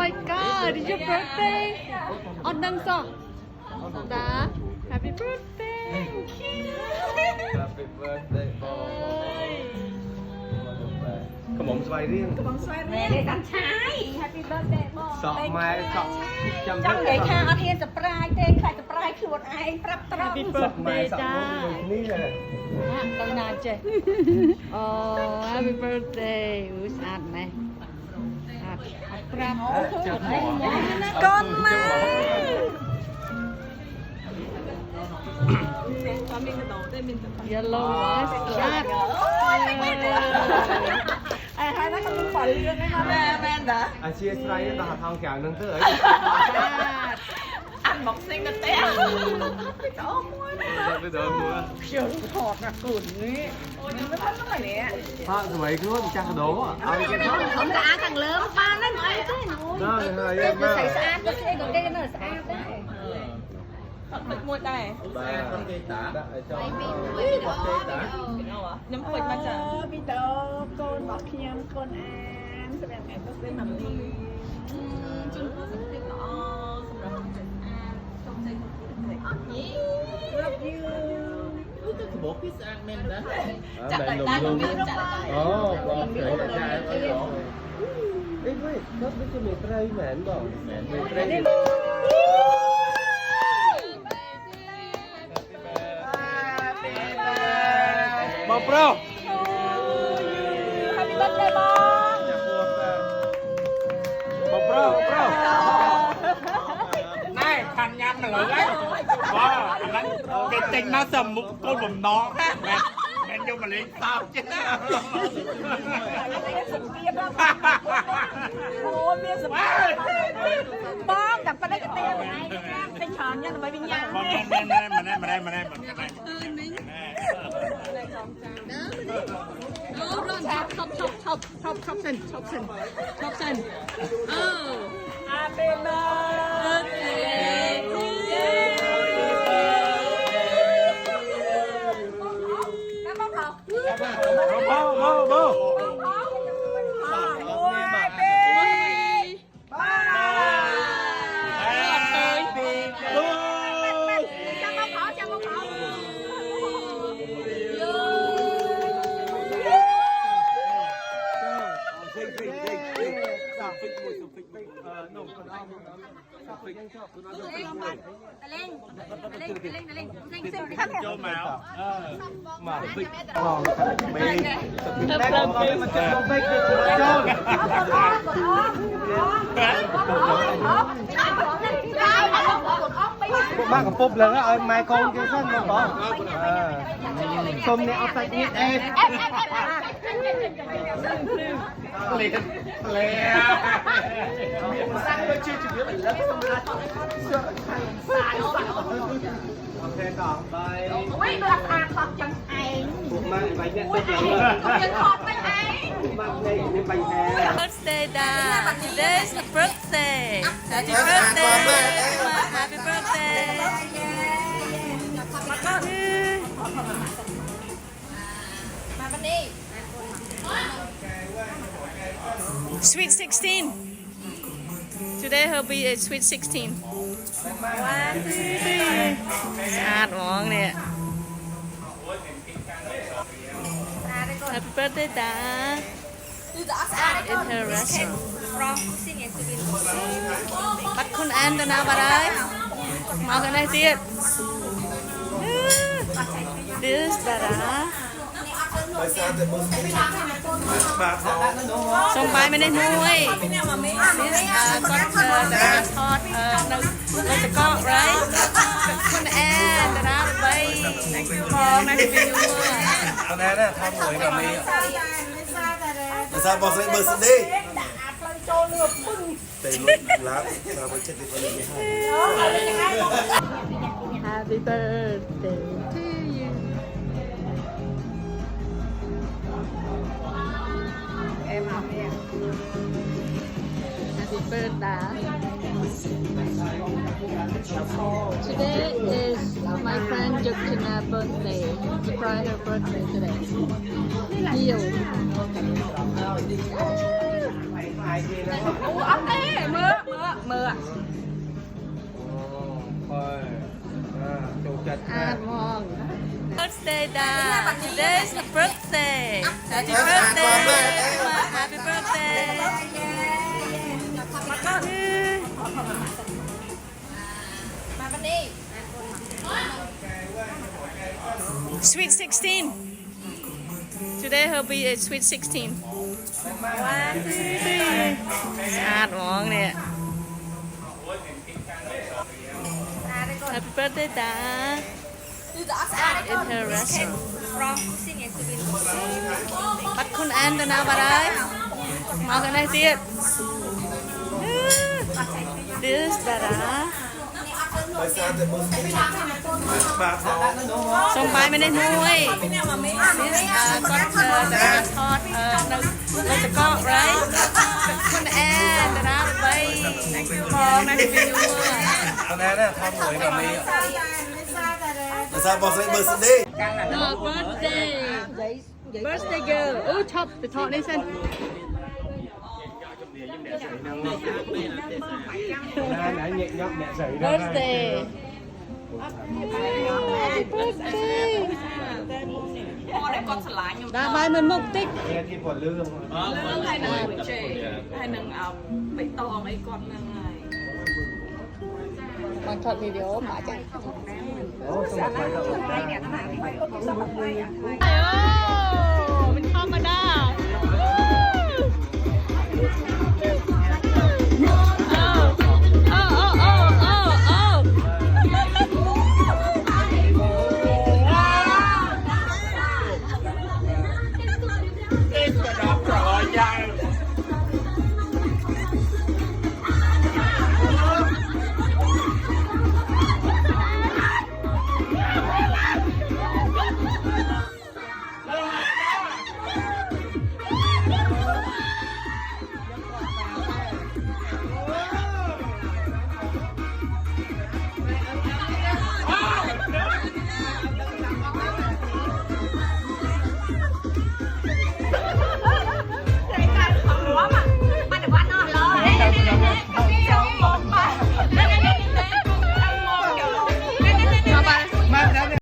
my god, it's your birthday. On đăng sao? Đã. Happy birthday. Happy birthday ขมสบายเรื่อง แม่ได้ตั้งใช้ Happy birthday บอก สอบไม้สอบจำ จังเลยค่ะอาเทียนสปรายเต้นใครสปรายคือวันไอ้ปรับตรอง Happy สอบไม้ birthday สอบ จ้า นี่เลย Đang nàn chơi. Happy birthday. Ui, sạch này. Sạch. Prap. Con má Yellow was sạch. Hai nó không phải liên đấy mà mẹ đã อาชีพไรตาทองแก้วนึงเถอะ Sạch. ăn bọc xinh là té chỗ mua nữa ไปเดินดู trường hột là cùn ấy ôi nhưng nó thân nó phải nè พระสมัยนู้นจักรโดอ่ะเอาไปกิน không có ăn thằng lớn ba nó nói thế thôi น่าเลย nó มาก xảy ra nó sẽ còn đây nó là sao đấy thật bịch một đây บ้าคนเกตาชอบ nhắm bịch mà chả bị đau con bọc khiêm con ăn sẽ làm ngày có sẽ nằm đi chính có sẽ biết nó xong rồi trong đây love you บอกพี่สร้างแม่นนะ จัดแต่งได้ก็มีจัดอ๋อบอกเฉยแต่ใจเอ้ยเฮ้ยรถไม่ใช่มีไตรแหวนบอกแหวนมีไตร บอกเปล่า happy birthday bông บอกเปล่าเปล่าไม่ทันยำมาเลยว่าอันนั้นเป็นจริงนะสมุกคนผมน้องนะแม่ยมมาเลี้ยงสาวจ้ะ ôi bia sập bom đập vào đây cái tiêu này cái tròn nha là bởi vì nhà มาได้ Chop sen. Oh. happy birthday to you น้ำมันหอม โบ้ โจมแล้ว มาปิดทองไปแรกมันจะต้องไปคือโจ้มากกับปุ๊บเลยนะไมค์กองเจสันมาบอกส้มเนี่ยเอาใส่นิดเองเลยสร้างด้วยชื่อจุดเยอะแล้วก็ต้องมาโอเคต่อไป ui là thằng thật chẳng ảnh มาไปเนี่ย ui ảnh chân thật với ảnh มาในใบแดง Birthday da. Today's the birthday. Happy birthday. Happy birthday. Sweet 16. Today her be a sweet 16. สะอาดหมองเนี่ย Happy birthday จ้า Interesting บัดคุณแอนตนาบะได้มากันได้เตี้ย This บะดาส่งไปไม่ได้นุ้ย This ก็ดาทอดเราจะก็ไรคุณแอนตนาไปพอมาที่วิว เอาแน่ๆทำหวยกับมี sao bỏ dậy bờ sân đi tẩy lụt lá và với chất thì có những cái Happy birthday to you. em học đi em Happy birthday. Today is my friend Jokina's birthday. Surprise her birthday today. Heel. อายทีแล้ว โอ้เอาเต้มือ คอยจงจัด อ่านมอง birthday ดา today's the birthday happy birthday happy birthday Sweet 16. Today her be a sweet 16. 1, 2, 3. สะอาดมองเนี่ย Happy birthday ดา Interesting. บัดคุณแอนตนาบะไรมากันได้เตี้ย This ดารา Bây giờ thì bớt bạc đó ส่งไปไม่ได้นุ้ย This ก็ดาราทอดเราจะก็ไรคุณแอนดาราไปมองในวิว เอาแน่ๆทำหวยแบบนี้ Bây giờ bớt lấy bớt đi No birthday birthday girl โอ้ชอบไปทอดนี่เส้น ไหนๆnhẹ nhõm nhẹ sẩy ra birthday birthday พอได้กดสลายอยู่ ดาบายมันมุกติ๊ก nghe thì còn lương เรื่องให้หนึ่งเจให้หนึ่งเอาไปตองไอ้ก่อนหนึ่งไง มันทอดวิดีโอหมาจัง Ủa, sao mà phải đâu? เนี่ยขนาดที่ไปก็ต้องไปอ่ะ เอ้